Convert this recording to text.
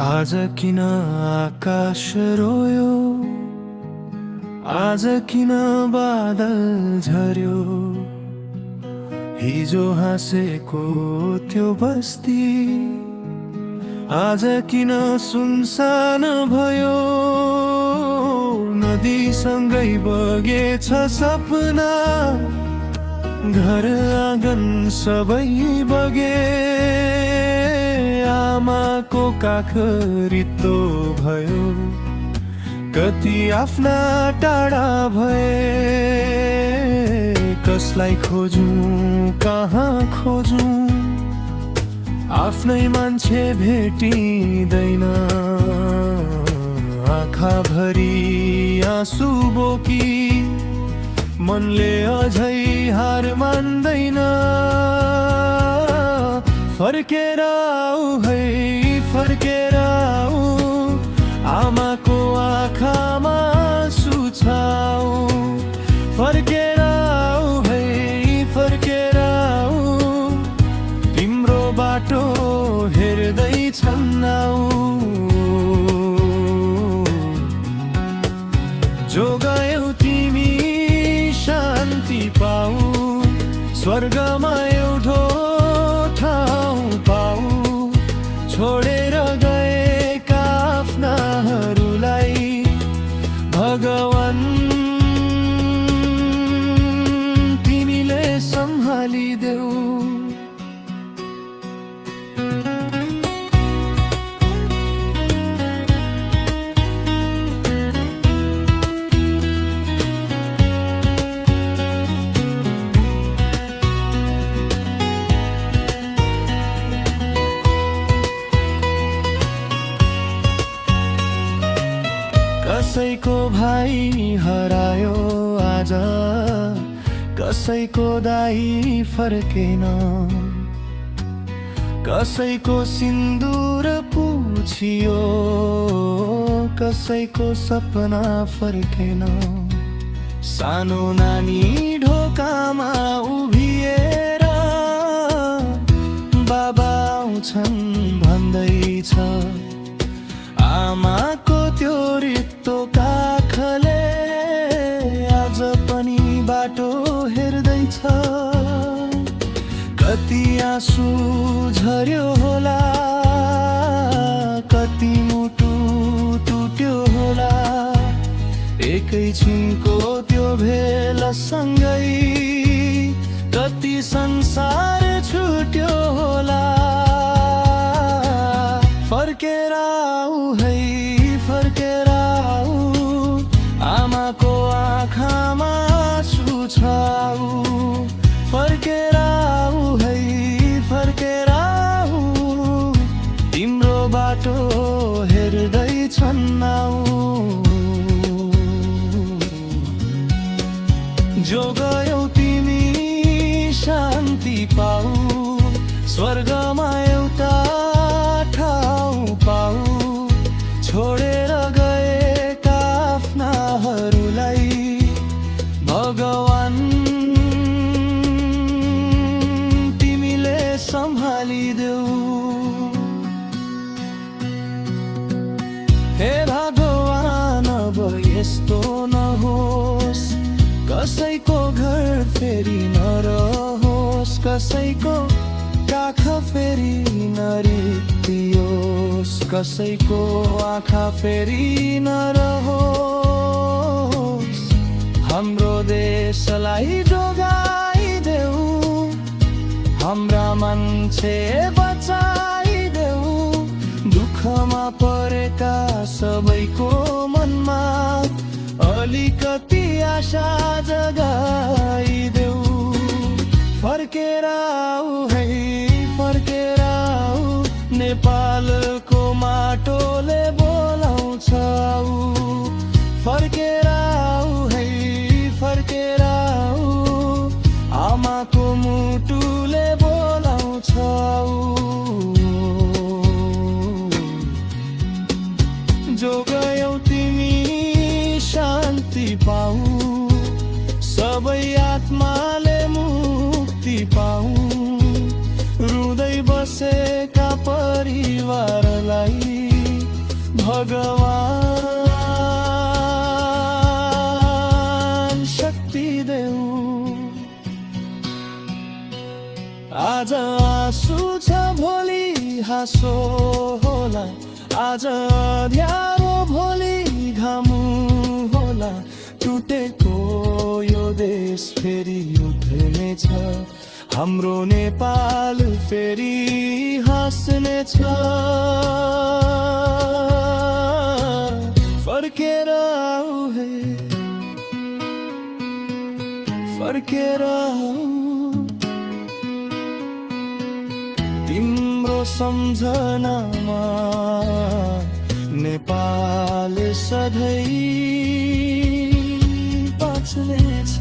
आज किन आकाश रोयो, आज किन बादल झर्यो, हिजो हाँसेको त्यो बस्ती आज किन सुनसान भयो। नदीसँगै बगेछ सपना, घर आँगन सबै बगे, आमाको काख रित्तो भयो, कति आफ्ना टाढा भए। कसलाई खोजौँ कहाँ खोजौँ, आफ्नै मान्छे भेटिँदैन। आँखाभरि आँसु बोकी मनले अझै हार मान्दैन। फर्केर आऊ है फर्केर आऊ, आमाको आँखामा आँसु छाऊ। फर्केर आऊ है फर्केर आऊ, तिम्रो बाटो हेर्दैछन् नाउ। जो गयौ तिमी शान्ति पाऊ, स्वर्गमा एउटो ठाउँ पाऊ। छोडेर गएका आफ्नाहरूलाई भगवान तिमीले सम्हालिदेऊ। कसैको भाइ हरायो आज, कसैको दाइ फर्केन, कसैको सिन्दुर पुछियो, कसैको सपना फर्केन। सानो नानी ढोकामा उभिएर बाबा आउँछन् भन्दैछ। आमाको त्यो रित्तो काखले आज पनि बाटो हेर्दैछ। कति आँसु झर्यो होला, कति मुटु टुट्यो होला, एकैछिनको त्यो भेलसँगै कति संसार छुट्यो होला। फर्केर आऊ है फर्केर आऊ, आमाको आँखामा आँसु छाऊ। फर्केर आऊ है फर्केर आऊ, तिम्रो बाटो हेर्दैछन् नाउ। जो गयौ तिमी शान्ति पाऊ, स्वर्गमा एउटा ठाउँ पाऊ। छोडेर गएका आफ्नाहरूलाई भगवान तिमीले सम्हालिदेऊ। हे भगवान अब यस्तो नहोस्, कसैको घर फेरि नरहोस्, कसैको काख फेरि नरित्तियोस्, कसैको आँखा फेरि नरहोस्। हाम्रो देशलाई जोगाइदेऊ, हाम्रा मान्छे बचाइदेऊ। दुःखमा परेका सबैको मनमा अलिकति आशा जगाइदेऊ। फर्केर आऊ है फर्केर आऊ, नेपालको माटोले बोलाउँछ। फर्केर आऊ है फर्केर आऊ, आमाको मुटुले बोलाउँछ। जो गयौ तिमी शान्ति पाऊ, सबै आत्माले मुक्ति पाऊ। रुँदै बसेका परिवारलाई भगवान शक्ति देऊ। आज आँसु छ भोलि हाँसो होला, आज अँध्यारो भोलि घामु होला। टुटेको यो देश फेरि उठ्नेछ, हाम्रो नेपाल फेरि हाँस्नेछ। फर्केर आऊ हे, फर्केर आऊ, तिम्रो सम्झनामा नेपाल सधैँ बाँच्नेछ।